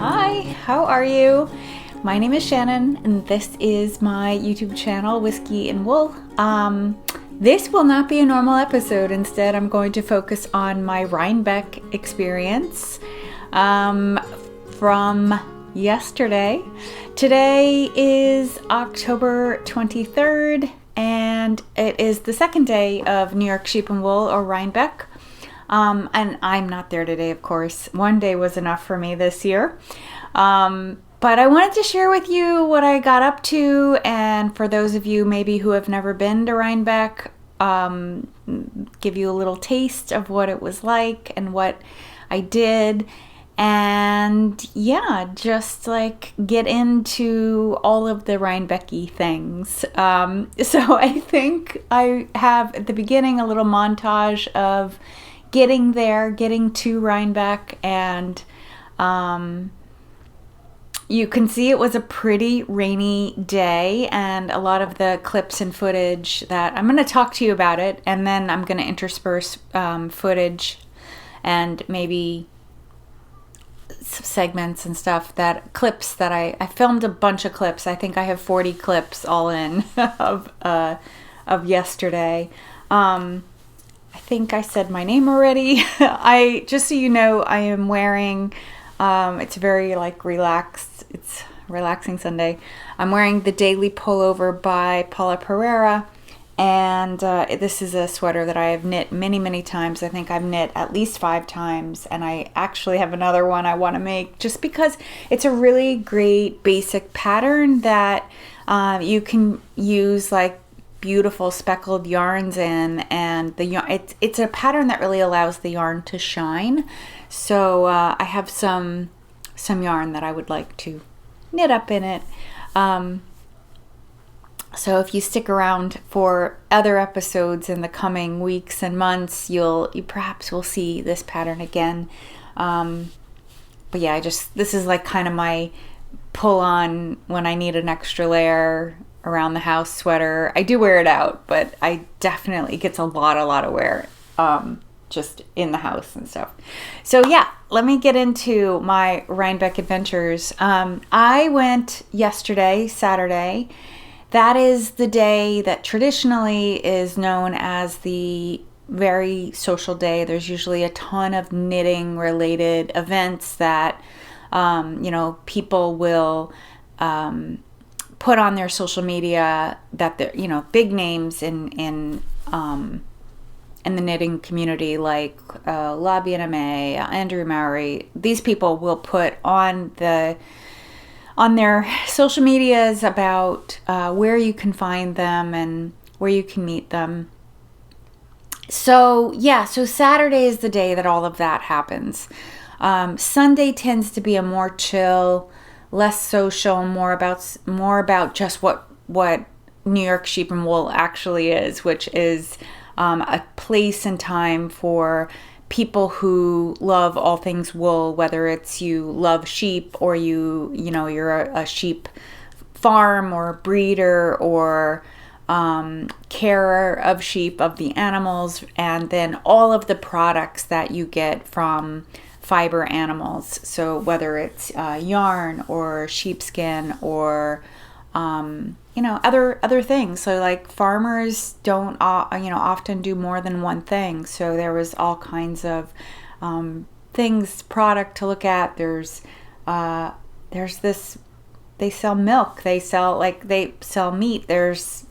Hi, how are you? My name is Shannon, and this is my YouTube channel, Whiskey and Wool. This will not be a normal episode. Instead, I'm going to focus on my Rhinebeck experience from yesterday. Today is October 23rd, and it is the second day of New York Sheep and Wool, or Rhinebeck. And I'm not there today, of course. One day was enough for me this year. But I wanted to share with you what I got up to, and for those of you maybe who have never been to Rhinebeck, give you a little taste of what it was like and what I did. And yeah, just like get into all of the Rhinebeck-y things. So I think I have at the beginning a little montage of getting there, getting to Rhinebeck, and you can see it was a pretty rainy day, and a lot of the clips and footage that I'm going to talk to you about it, and then I'm going to intersperse footage and maybe segments and stuff, that clips that I filmed a bunch of clips. I think I have 40 clips all in of yesterday. I think I said my name already. Just so you know, I am wearing, it's very like relaxed. It's relaxing Sunday. I'm wearing the Daily Pullover by Paula Pereira. And this is a sweater that I have knit many, many times. I think I've knit at least 5 times. And I actually have another one I want to make just because it's a really great basic pattern that you can use like beautiful speckled yarns in, and the yarn, it's a pattern that really allows the yarn to shine. So I have some yarn that I would like to knit up in it. So if you stick around for other episodes in the coming weeks and months, you perhaps will see this pattern again. But yeah, this is like kind of my pull on when I need an extra layer around the house sweater. I do wear it out, but it gets a lot of wear just in the house and stuff. So yeah, let me get into my Rhinebeck adventures. I went yesterday, Saturday. That is the day that traditionally is known as the very social day. There's usually a ton of knitting related events that people will put on their social media, that they're big names in the knitting community, like La BNMA, Andrew Mowry. These people will put on their social medias about where you can find them and where you can meet them. So Saturday is the day that all of that happens. Sunday tends to be a more chill, less social, more about just what New York Sheep and Wool actually is, which is a place and time for people who love all things wool, whether it's you love sheep or you're a sheep farm or breeder or carer of sheep, of the animals, and then all of the products that you get from fiber animals. So whether it's yarn or sheepskin or other things. So like farmers don't often do more than one thing. So there was all kinds of product to look at. There's this, they sell milk, they sell meat. There's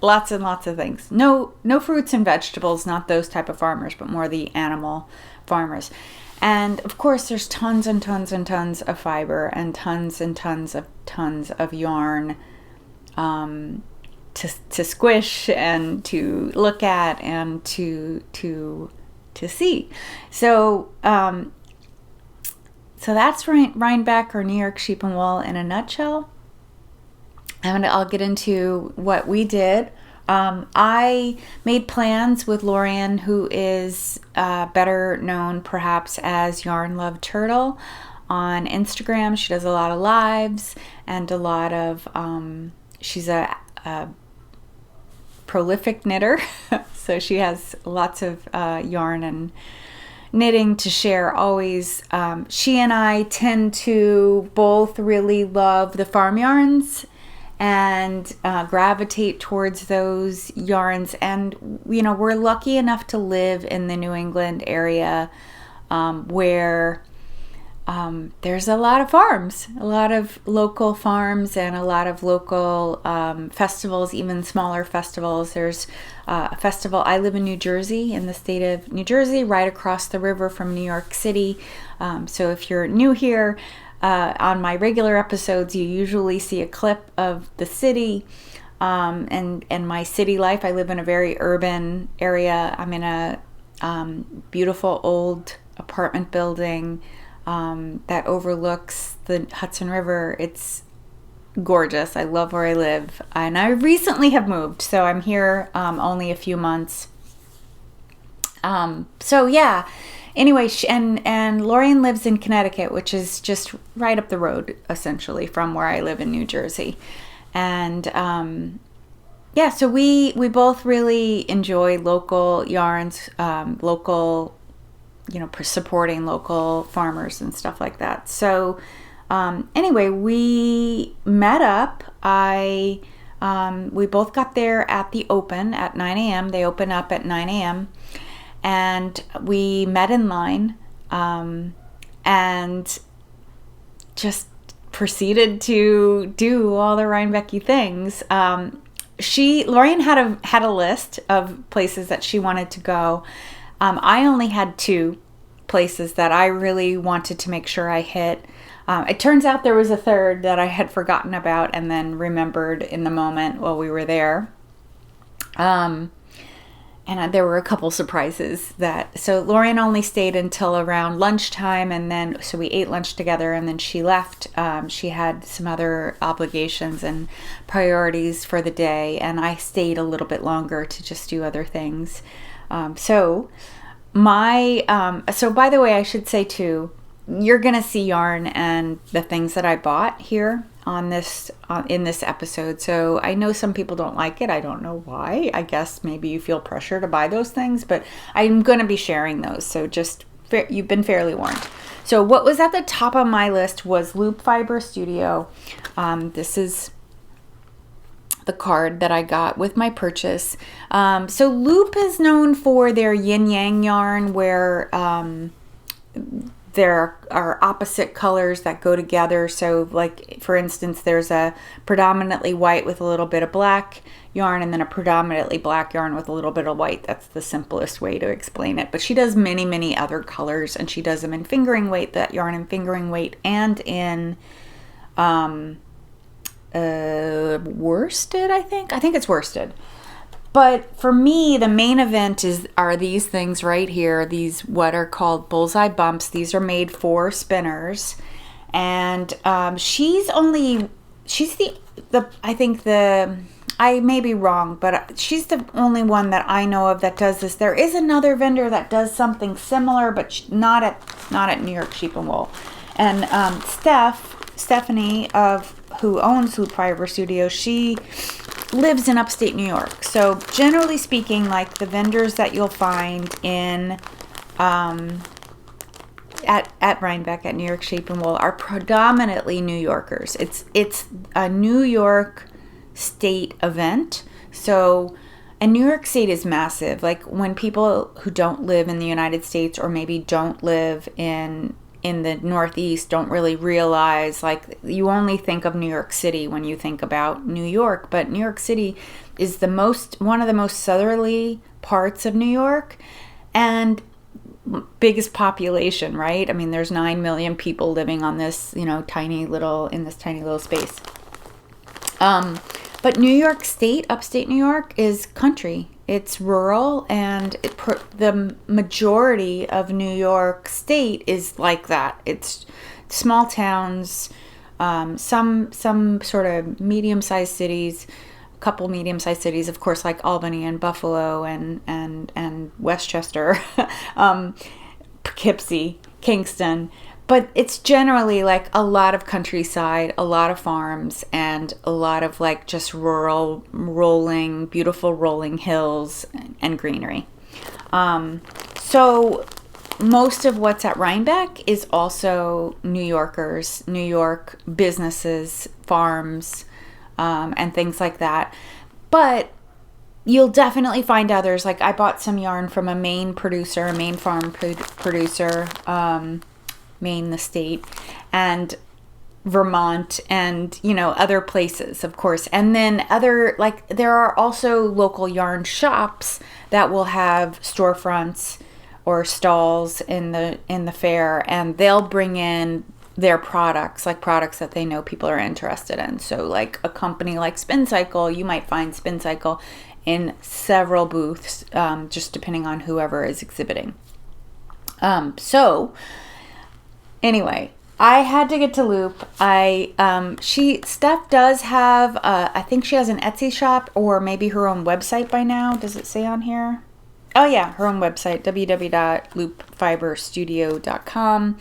lots and lots of things. No fruits and vegetables, not those type of farmers, but more the animal farmers. And of course there's tons and tons and tons of fiber and tons of yarn to squish and to look at and to see. So that's Rhinebeck, or New York Sheep and Wool, in a nutshell. And I'll get into what we did. I made plans with Lorian, who is better known perhaps as Yarn Love Turtle on Instagram. She does a lot of lives and a lot of, she's a prolific knitter. So she has lots of yarn and knitting to share always. She and I tend to both really love the farm yarns and gravitate towards those yarns. And, we're lucky enough to live in the New England area where there's a lot of farms, a lot of local farms and a lot of local festivals, even smaller festivals. There's a festival. I live in New Jersey, in the state of New Jersey, right across the river from New York City. So if you're new here, on my regular episodes, you usually see a clip of the city and my city life. I live in a very urban area. I'm in a beautiful old apartment building that overlooks the Hudson River. It's gorgeous. I love where I live. And I recently have moved, so I'm here only a few months. So yeah. Anyway, and Lorian lives in Connecticut, which is just right up the road, essentially, from where I live in New Jersey. And yeah, so we both really enjoy local yarns, local, supporting local farmers and stuff like that. So anyway, we met up. We both got there at the open at 9 a.m. They open up at 9 a.m. And we met in line and just proceeded to do all the Rhinebeck-y things. Lorian had a list of places that she wanted to go. I only had 2 places that I really wanted to make sure I hit. It turns out there was a third that I had forgotten about and then remembered in the moment while we were there. And there were a couple surprises so Lorian only stayed until around lunchtime, and then, so we ate lunch together, and then she left. She had some other obligations and priorities for the day, and I stayed a little bit longer to just do other things. So by the way, I should say too, you're going to see yarn and the things that I bought here on this in this episode. So I know some people don't like it. I don't know why. I guess maybe you feel pressure to buy those things, but I'm going to be sharing those. So just you've been fairly warned. So what was at the top of my list was Loop Fiber Studio. This is the card that I got with my purchase. So Loop is known for their yin yang yarn, where there are opposite colors that go together. So like, for instance, there's a predominantly white with a little bit of black yarn, and then a predominantly black yarn with a little bit of white. That's the simplest way to explain it. But she does many, many other colors, and she does them in fingering weight, that yarn in fingering weight, and in worsted, I think it's worsted. But for me, the main event are these things right here. These what are called Bullseye bumps. These are made for spinners, and she's the I may be wrong, but she's the only one that I know of that does this. There is another vendor that does something similar, but not at New York Sheep and Wool. And Stephanie who owns Loop Fiber Studio, she lives in upstate New York. So generally speaking, like the vendors that you'll find in at Rhinebeck, at New York Sheep and Wool, are predominantly New Yorkers. It's a New York State event. So, and New York State is massive. Like, when people who don't live in the United States, or maybe don't live in the Northeast, don't really realize, like, you only think of New York City when you think about New York, but New York City is one of the most southerly parts of New York, and biggest population, right? I mean, there's 9 million people living on this, tiny little space. But New York State, upstate New York, is country. It's rural, and the majority of New York State is like that. It's small towns, some sort of medium-sized cities, a couple medium-sized cities, of course, like Albany and Buffalo and Westchester, Poughkeepsie, Kingston. But it's generally like a lot of countryside, a lot of farms, and a lot of like just rural, beautiful rolling hills and greenery. So most of what's at Rhinebeck is also New Yorkers, New York businesses, farms, and things like that. But you'll definitely find others. Like I bought some yarn from a Maine producer, a Maine farm producer, Maine the state, and Vermont, and other places, of course. And then there are also local yarn shops that will have storefronts or stalls in the fair, and they'll bring in their products, like products that they know people are interested in. So like a company like Spin Cycle, you might find Spin Cycle in several booths, just depending on whoever is exhibiting. So anyway, I had to get to Loop. Steph does have, I think she has an Etsy shop or maybe her own website by now. Does it say on here? Oh yeah, her own website, www.loopfiberstudio.com.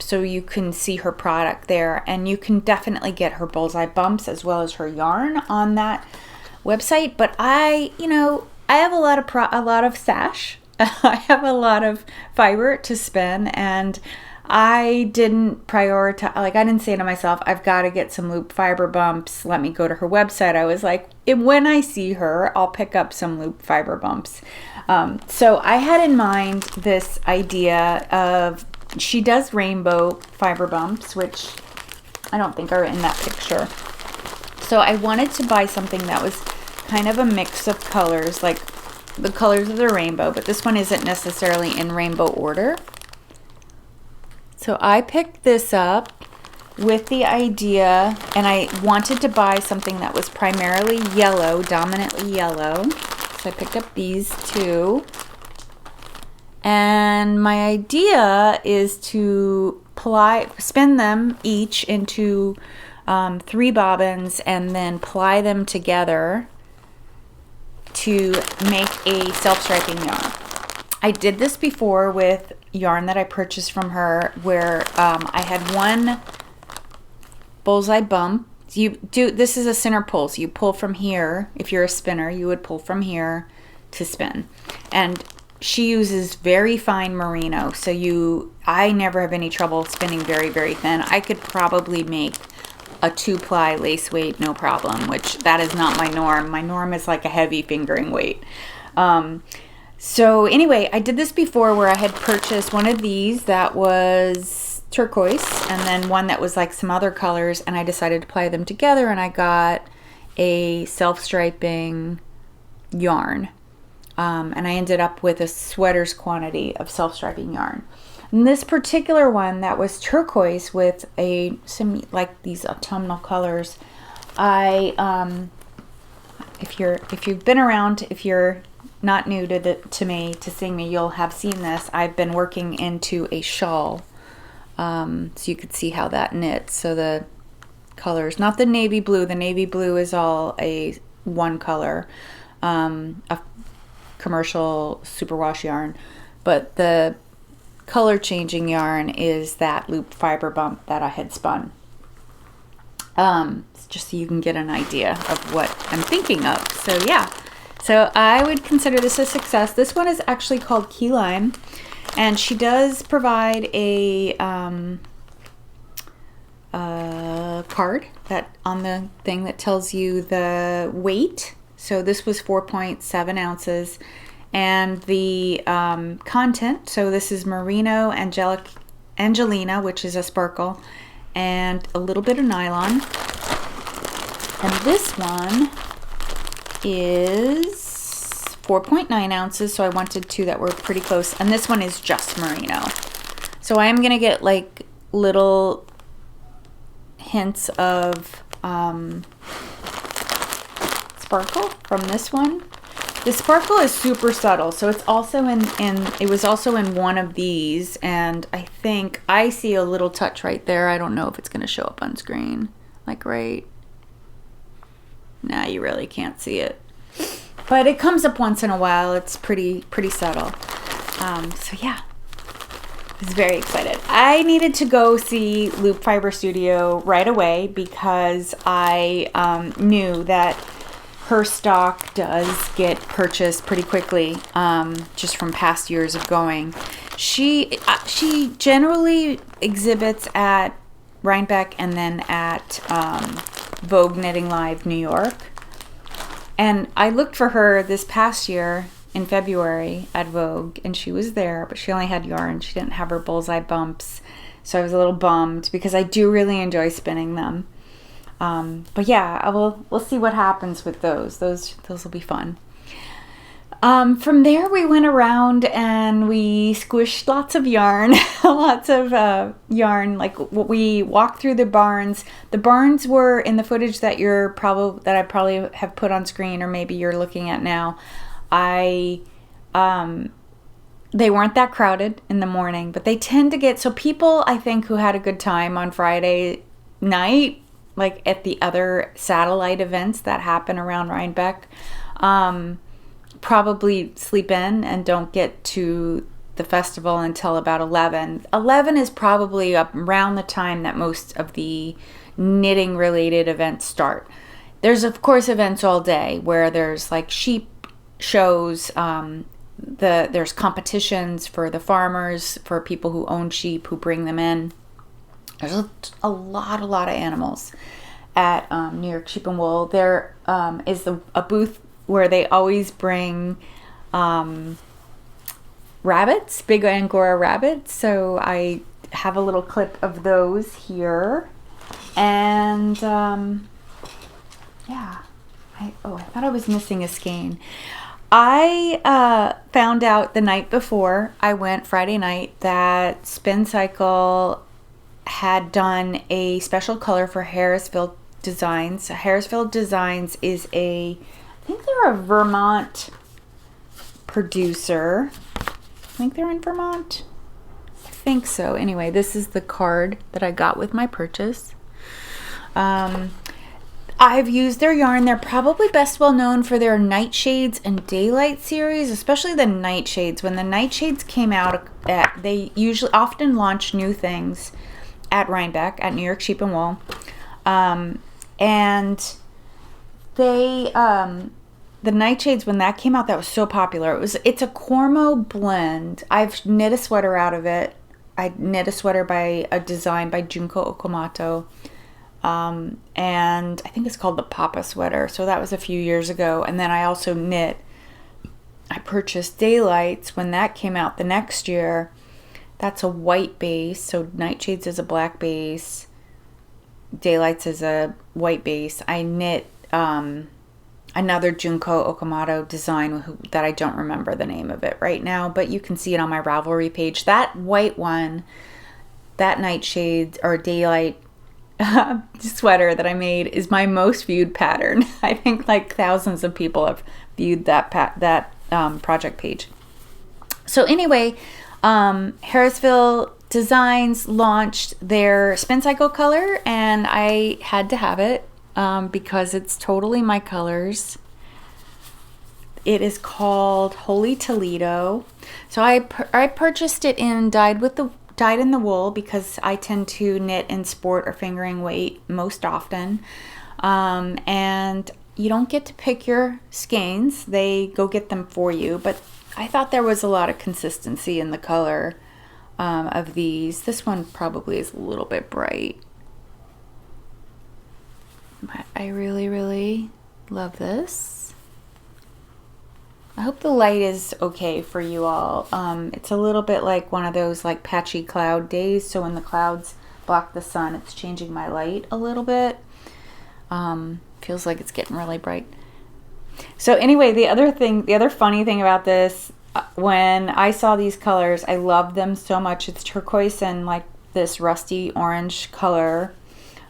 So you can see her product there, and you can definitely get her Bullseye bumps as well as her yarn on that website. But I have a lot of stash. I have a lot of fiber to spin, and I didn't prioritize, I didn't say to myself, I've got to get some loop fiber bumps. Let me go to her website. I was like, when I see her, I'll pick up some loop fiber bumps. So I had in mind this idea of, she does rainbow fiber bumps, which I don't think are in that picture. So I wanted to buy something that was kind of a mix of colors, like the colors of the rainbow, but this one isn't necessarily in rainbow order. So I picked this up with the idea, and I wanted to buy something that was primarily yellow, dominantly yellow. So I picked up these two. And my idea is to spin them each into 3 bobbins and then ply them together to make a self-striping yarn. I did this before with yarn that I purchased from her, where I had one Bullseye bump. This is a center pull, so you pull from here. If you're a spinner, you would pull from here to spin. And she uses very fine merino, so I never have any trouble spinning very, very thin. I could probably make a 2-ply lace weight, no problem, which that is not my norm. My norm is like a heavy fingering weight. So anyway, I did this before where I had purchased one of these that was turquoise and then one that was like some other colors, and I decided to ply them together, and I got a self-striping yarn. And I ended up with a sweater's quantity of self-striping yarn. And this particular one that was turquoise with some like these autumnal colors, if you've been around, if you're not new to me, to seeing me, you'll have seen this. I've been working into a shawl, so you could see how that knits. So the colors, not the navy blue. The navy blue is all one color, a commercial superwash yarn, but the color changing yarn is that loop fiber bump that I had spun. Just so you can get an idea of what I'm thinking of. So yeah. So I would consider this a success. This one is actually called Key Lime, and she does provide a card on the thing that tells you the weight. So this was 4.7 ounces, and the content. So this is merino, Angelina, which is a sparkle, and a little bit of nylon. And this one is 4.9 ounces, so I wanted 2 that were pretty close, and this one is just merino. So I am going to get like little hints of sparkle from this one. The sparkle is super subtle, so it's also it was also in one of these, and I think I see a little touch right there. I don't know if it's going to show up on screen, like right. Nah, you really can't see it. But it comes up once in a while. It's pretty subtle. So yeah, I was very excited. I needed to go see Loop Fiber Studio right away because I knew that her stock does get purchased pretty quickly, just from past years of going. She generally exhibits at Rhinebeck and then at Vogue Knitting Live New York. And I looked for her this past year in February at Vogue, and she was there, but she only had yarn. She didn't have her Bullseye bumps, so I was a little bummed because I do really enjoy spinning them. But yeah, we'll see what happens with those. Those will be fun. From there, we went around and we squished lots of yarn, yarn. Like we walked through the barns. The barns were in the footage that I probably have put on screen, or maybe you're looking at now. They weren't that crowded in the morning, but they tend to get, so people, I think, who had a good time on Friday night, like at the other satellite events that happen around Rhinebeck, probably sleep in and don't get to the festival until about 11. 11 is probably around the time that most of the knitting related events start. There's of course events all day where there's like sheep shows, there's competitions for the farmers, for people who own sheep, who bring them in. There's a lot of animals at New York Sheep and Wool. There is a booth where they always bring rabbits, big Angora rabbits. So I have a little clip of those here. And yeah, I thought I was missing a skein. I found out the night before I went, Friday night, that Spin Cycle had done a special color for Harrisville Designs. Harrisville Designs is I think they're a Vermont producer. I think they're in Vermont. I think so. Anyway, this is the card that I got with my purchase. I've used their yarn. They're probably best well known for their Nightshades and Daylight series, especially the Nightshades. When the Nightshades came out, they often launch new things at Rhinebeck, at New York Sheep and Wool. And they, the Nightshades, when that came out, that was so popular. It's a Cormo blend. I've knit a sweater out of it. I knit a sweater by a design by Junko Okamoto. And I think it's called the Papa sweater. So that was a few years ago. And then I also I purchased Daylights when that came out the next year. That's a white base. So Nightshades is a black base. Daylights is a white base. I knit another Junko Okamoto design that I don't remember the name of it right now, but you can see it on my Ravelry page. That white one, that Nightshade or Daylight sweater that I made is my most viewed pattern. I think like thousands of people have viewed that project page. So anyway, Harrisville Designs launched their Spin Cycle color, and I had to have it because it's totally my colors. It is called Holy Toledo. So I purchased it in dyed in the wool because I tend to knit in sport or fingering weight most often. And you don't get to pick your skeins. They go get them for you. But I thought there was a lot of consistency in the color of these. This one probably is a little bit bright. But I really, really love this. I hope the light is okay for you all. It's a little bit like one of those like patchy cloud days. So when the clouds block the sun, it's changing my light a little bit. Feels like it's getting really bright. So anyway, the other funny thing about this, when I saw these colors, I loved them so much. It's turquoise and like this rusty orange color.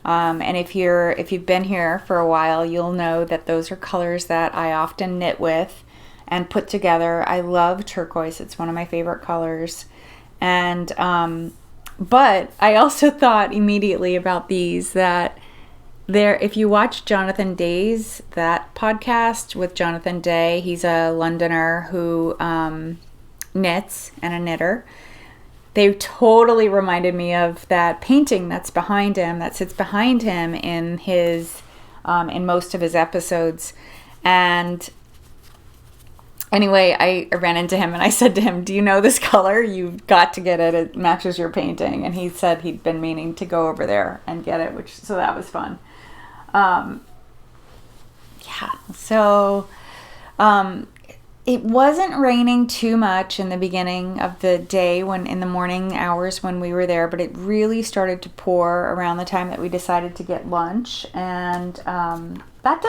And if you've been here for a while, you'll know that those are colors that I often knit with and put together. I love turquoise. It's one of my favorite colors. And but I also thought immediately about these that if you watch Jonathan Day's, that podcast with Jonathan Day, he's a Londoner who knits and a knitter. They totally reminded me of that painting that sits behind him in his in most of his episodes. And Anyway, I ran into him and I said to him, do you know this color? You've got to get it. It matches your painting. And he said he'd been meaning to go over there and get it, so that was fun. So it wasn't raining too much in the beginning of the day, when in the morning hours when we were there, but it really started to pour around the time that we decided to get lunch. And that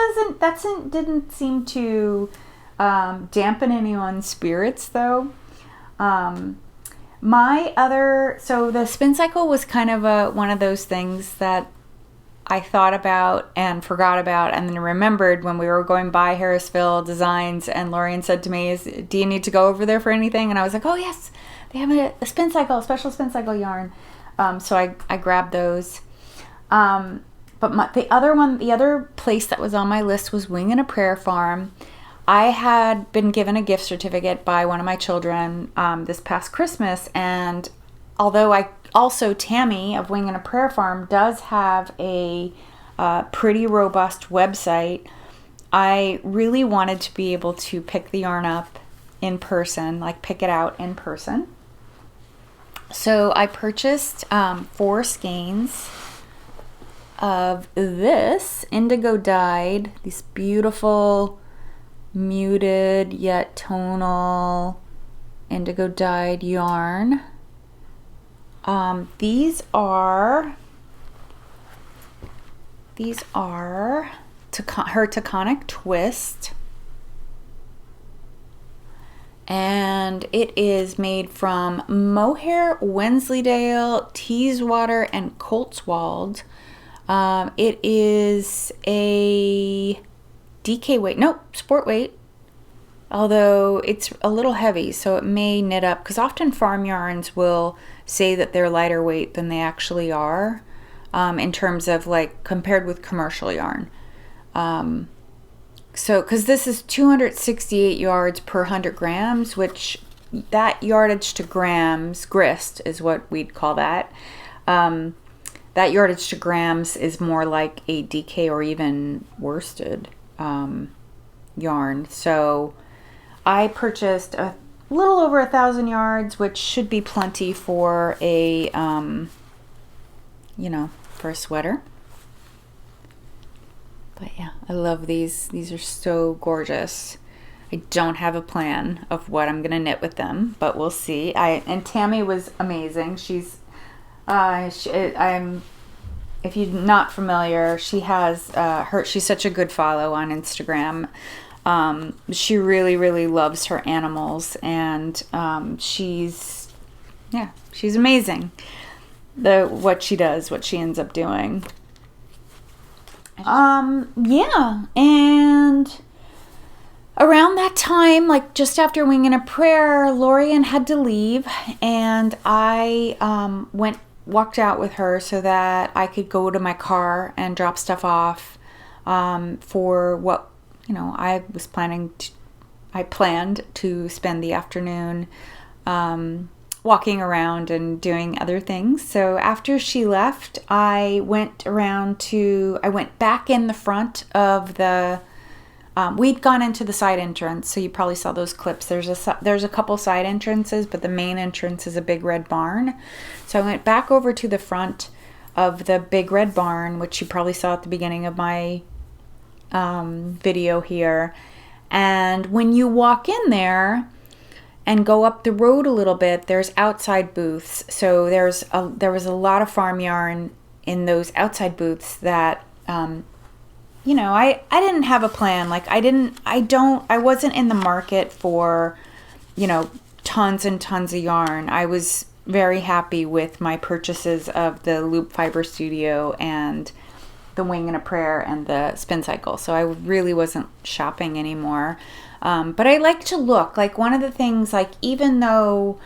didn't seem to dampen anyone's spirits, though. So the spin cycle was kind of one of those things that I thought about and forgot about, and then remembered when we were going by Harrisville Designs, and Lorian said to me, do you need to go over there for anything? And I was like, oh yes, they have a spin cycle, a special spin cycle yarn. So I grabbed those. But the other place that was on my list was Wing and a Prayer Farm. I had been given a gift certificate by one of my children this past Christmas, and although Tammy of Wing and a Prayer Farm does have a pretty robust website, I really wanted to be able to pick the yarn up in person, like pick it out in person. So I purchased 4 skeins of this indigo dyed, these beautiful muted yet tonal indigo dyed yarn. These are her Taconic twist, and it is made from mohair, Wensleydale, Teeswater, and Coltswold. It is a DK weight, sport weight, although it's a little heavy, so it may knit up, because often farm yarns will say that they're lighter weight than they actually are, in terms of like compared with commercial yarn. Because this is 268 yards per 100 grams, which that yardage to grams, grist is what we'd call that. That yardage to grams is more like a DK or even worsted yarn. So I purchased a little over 1,000 yards, which should be plenty for a, for a sweater. But yeah, I love these. These are so gorgeous. I don't have a plan of what I'm gonna knit with them, but we'll see. And Tammy was amazing. She's, if you're not familiar, she has she's such a good follow on Instagram. She really, really loves her animals, and she's amazing. What she does, what she ends up doing. And around that time, like just after Wing and a Prayer, Lorian had to leave, and I walked out with her so that I could go to my car and drop stuff off for what I planned to spend the afternoon walking around and doing other things. So after she left, I went back in the front of the we'd gone into the side entrance, so you probably saw those clips. There's a couple side entrances, but the main entrance is a big red barn. So I went back over to the front of the big red barn, which you probably saw at the beginning of my video here. And when you walk in there and go up the road a little bit, there's outside booths. So there was a lot of farm yarn in those outside booths that I didn't have a plan. Like I wasn't in the market for tons and tons of yarn. I was very happy with my purchases of the Loop Fiber Studio and the Wing and a Prayer and the Spin Cycle. So I really wasn't shopping anymore. But I like to look. Like one of the things, like even though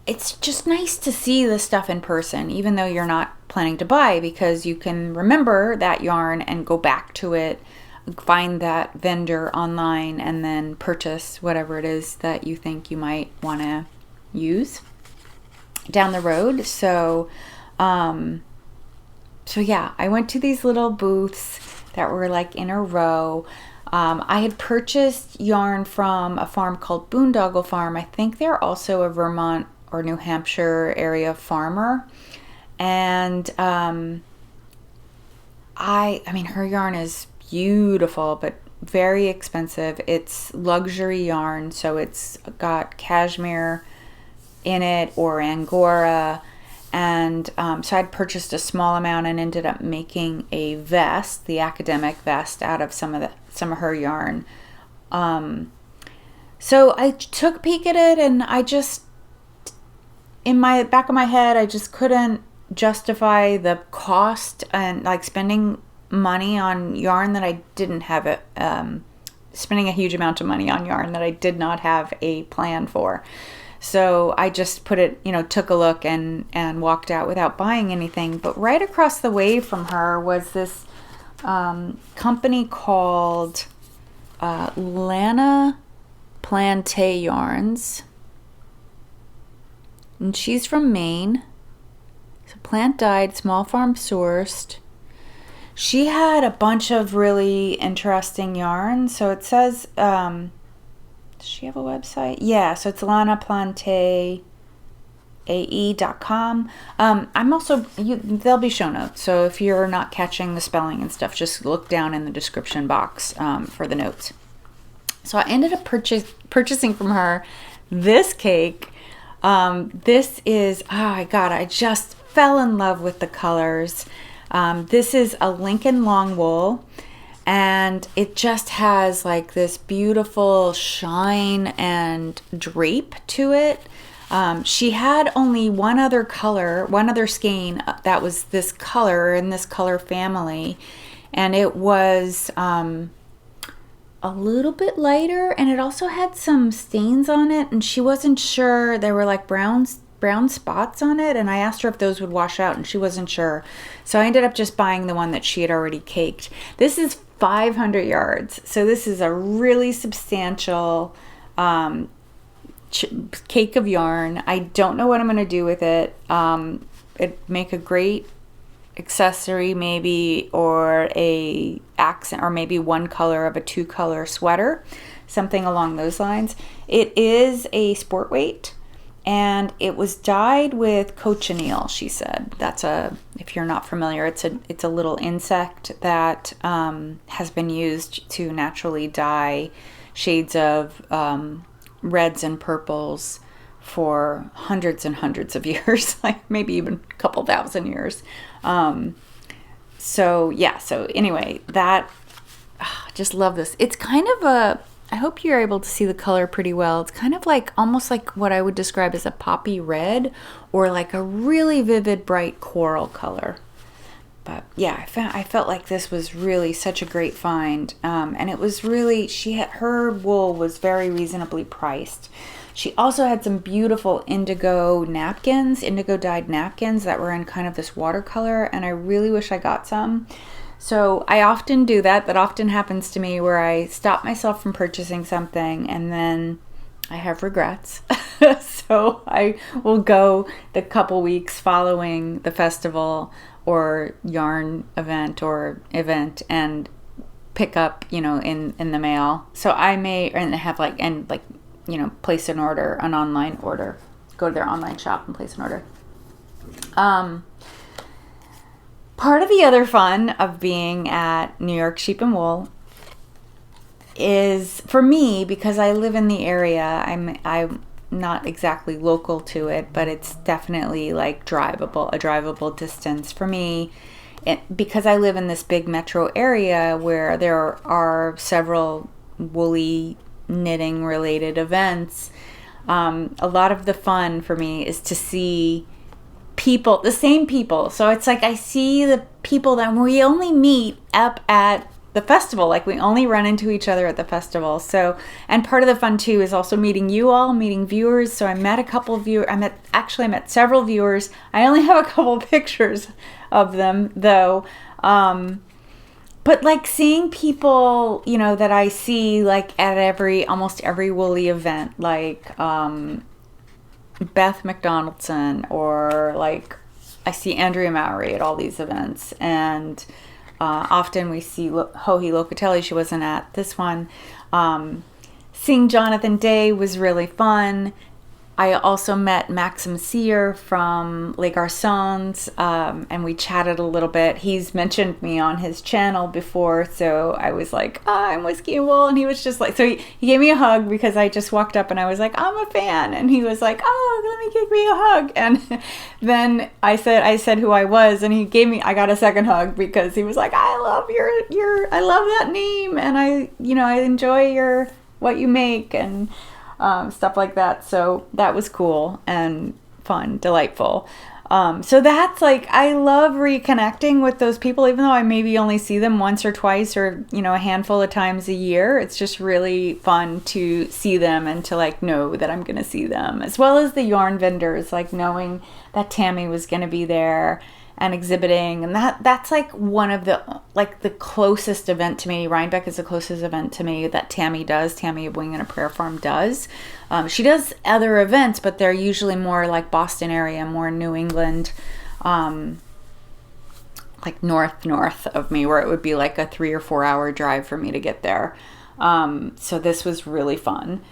it's just nice to see the stuff in person, even though you're not planning to buy, because you can remember that yarn and go back to it, find that vendor online, and then purchase whatever it is that you think you might want to use down the road. So yeah, I went to these little booths that were like in a row. I had purchased yarn from a farm called Boondoggle Farm. I think they're also a Vermont or New Hampshire area farmer. And I mean, her yarn is beautiful, but very expensive. It's luxury yarn, so it's got cashmere in it or Angora. And so I'd purchased a small amount and ended up making a vest, the academic vest, out of some of her yarn. So I took a peek at it, and I just, in my back of my head, I just couldn't justify the cost and like spending money on yarn that I didn't have it, spending a huge amount of money on yarn that I did not have a plan for. So I just put it, took a look and walked out without buying anything. But right across the way from her was this company called Lana Plante Yarns. And she's from Maine. So plant dyed, small farm sourced. She had a bunch of really interesting yarns. So it says... does she have a website? Yeah, so it's lanaplanteae.com. I'm also, there'll be show notes. So if you're not catching the spelling and stuff, just look down in the description box for the notes. So I ended up purchasing from her this cake. This is, oh my God, I just fell in love with the colors. This is a Lincoln long wool. And it just has like this beautiful shine and drape to it. She had only one other skein that was this color in this color family. And it was a little bit lighter, and it also had some stains on it. And she wasn't sure. There were like brown spots on it, and I asked her if those would wash out, and she wasn't sure. So I ended up just buying the one that she had already caked. This is 500 yards, so this is a really substantial cake of yarn. I don't know what I'm going to do with it. It'd make a great accessory, maybe, or a accent, or maybe one color of a 2-color sweater, something along those lines. It is a sport weight. And it was dyed with cochineal, she said. If you're not familiar, it's a little insect that has been used to naturally dye shades of reds and purples for hundreds and hundreds of years, like maybe even a couple thousand years. So anyway, just love this. It's kind of I hope you're able to see the color pretty well. It's kind of like, almost like what I would describe as a poppy red, or like a really vivid bright coral color. But yeah, I felt like this was really such a great find. And it was really, her wool was very reasonably priced. She also had some beautiful indigo dyed napkins that were in kind of this watercolor, and I really wish I got some. So I often do that. That often happens to me, where I stop myself from purchasing something and then I have regrets. So I will go the couple weeks following the festival or yarn event and pick up, in the mail. So I may place an online order, go to their online shop and place an order. Part of the other fun of being at New York Sheep and Wool is, for me, because I live in the area, I'm not exactly local to it, but it's definitely like a drivable distance for me. Because I live in this big metro area where there are several woolly knitting related events, a lot of the fun for me is to see the same people. So it's like I see the people that we only meet up at the festival. Like we only run into each other at the festival. So, and part of the fun too is also meeting viewers. So I met a couple of viewers. I met several viewers. I only have a couple of pictures of them though. But like seeing people, that I see like at almost every woolly event, like Beth McDonaldson, or like I see Andrea Mowry at all these events, and Often we see Hohi Locatelli. She wasn't at this one. Seeing Jonathan Day was really fun. I also met Maxim Cyr from Les Garçons, and we chatted a little bit. He's mentioned me on his channel before, so I was like, I'm Whiskey and Wool, and he was just like, so he gave me a hug because I just walked up and I was like, I'm a fan, and he was like, let me give me a hug, and then I said who I was, and I got a second hug because he was like, I love I love that name, and I enjoy what you make, and stuff like that. So that was cool and fun, delightful. So that's like, I love reconnecting with those people, even though I maybe only see them once or twice or, a handful of times a year. It's just really fun to see them and to like know that I'm going to see them, as well as the yarn vendors, like knowing that Tammy was going to be there and exhibiting, and that's like one of the closest event to me. Rhinebeck is the closest event to me that Tammy of Wing and a Prayer Farm does. She does other events, but they're usually more like Boston area, more New England, like north of me, where it would be like a 3 or 4 hour drive for me to get there. So this was really fun.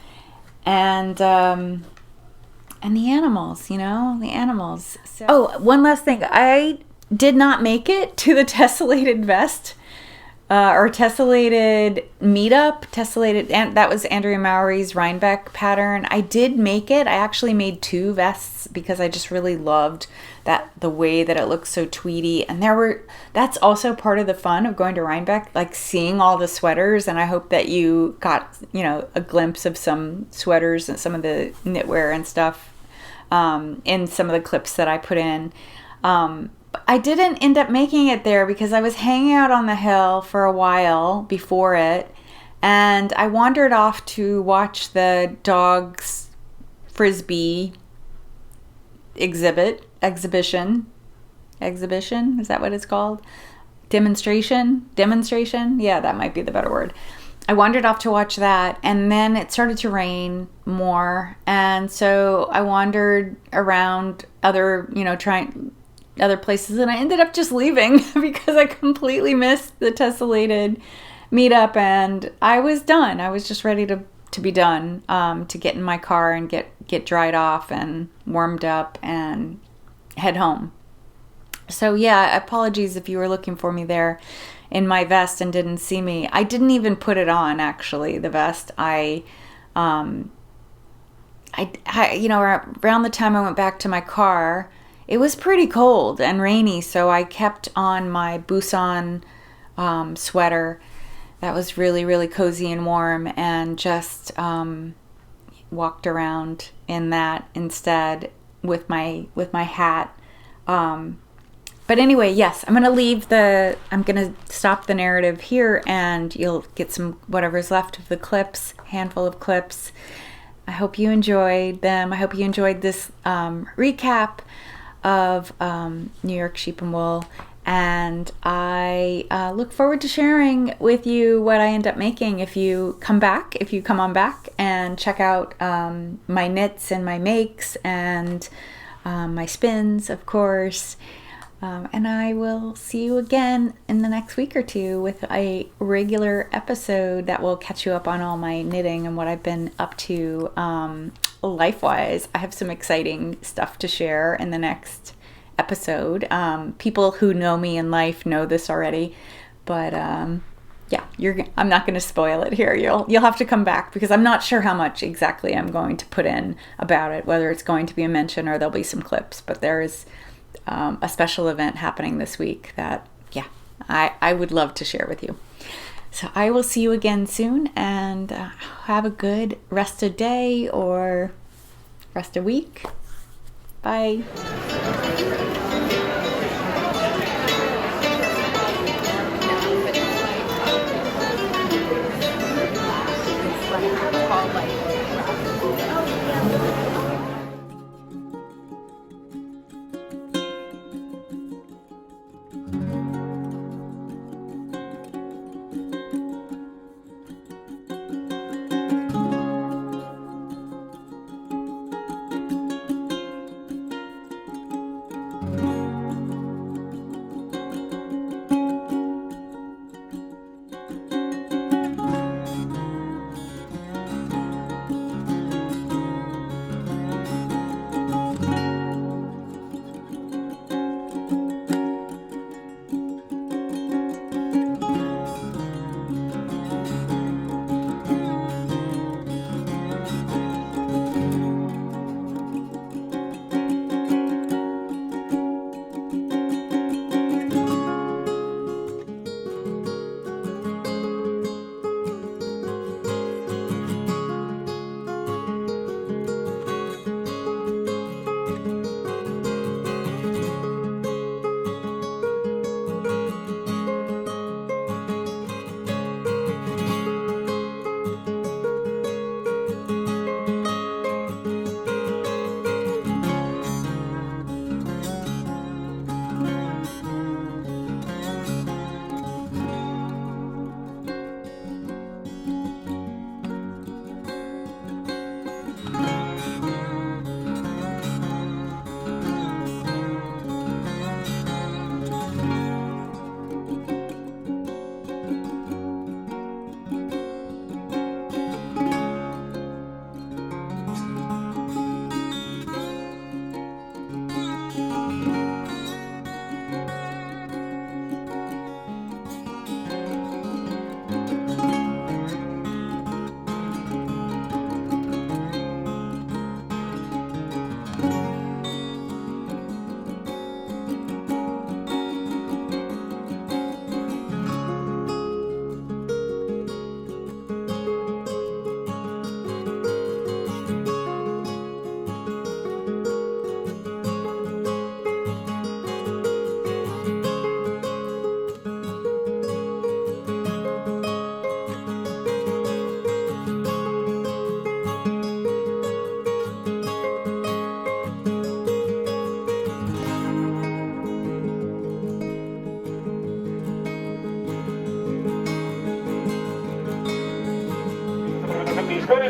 And the animals, the animals. So, one last thing. I did not make it to the tessellated vest or tessellated meetup. And that was Andrea Mowry's Rhinebeck pattern. I did make it. I actually made 2 vests because I just really loved the way that it looks so tweedy. And that's also part of the fun of going to Rhinebeck, like seeing all the sweaters. And I hope that you got, a glimpse of some sweaters and some of the knitwear and stuff in some of the clips that I put in. I didn't end up making it there because I was hanging out on the hill for a while before it, and I wandered off to watch the dogs frisbee exhibition. Is that what it's called? Demonstration? Yeah, that might be the better word. I wandered off to watch that, and then it started to rain more, and so I wandered around trying other places, and I ended up just leaving because I completely missed the tessellated meetup, and I was done. I was just ready to be done, to get in my car and get dried off and warmed up and head home. So yeah, apologies if you were looking for me there in my vest and didn't see me. I didn't even put it on, actually, the vest. I around the time I went back to my car, it was pretty cold and rainy, so I kept on my Busan sweater that was really, really cozy and warm, and just walked around in that instead with my hat. But anyway, yes, I'm going to stop the narrative here, and you'll get some whatever's left of the clips, handful of clips. I hope you enjoyed them. I hope you enjoyed this recap of New York Sheep and Wool, and I look forward to sharing with you what I end up making if you come on back and check out my knits and my makes and my spins, of course. And I will see you again in the next week or two with a regular episode that will catch you up on all my knitting and what I've been up to life-wise. I have some exciting stuff to share in the next episode. People who know me in life know this already, but yeah, I'm not going to spoil it here. You'll have to come back because I'm not sure how much exactly I'm going to put in about it, whether it's going to be a mention or there'll be some clips, but there is a special event happening this week that, yeah, I would love to share with you. So I will see you again soon, and have a good rest of day or rest of week. Bye.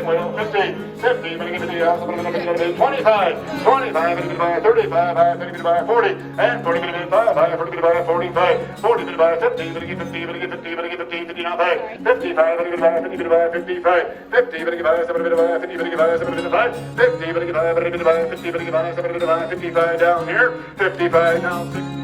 spinning wheel, 50, 50, 25, 25, 35, 40, and 40, 45, 40, 45, 40, 50, 50, 50, 50, now 55, 55, 50, 55, 50, 55, 75, 50, 55, 75, 50, 55, 50, 55, 75, 55 down here, 55 now, 60.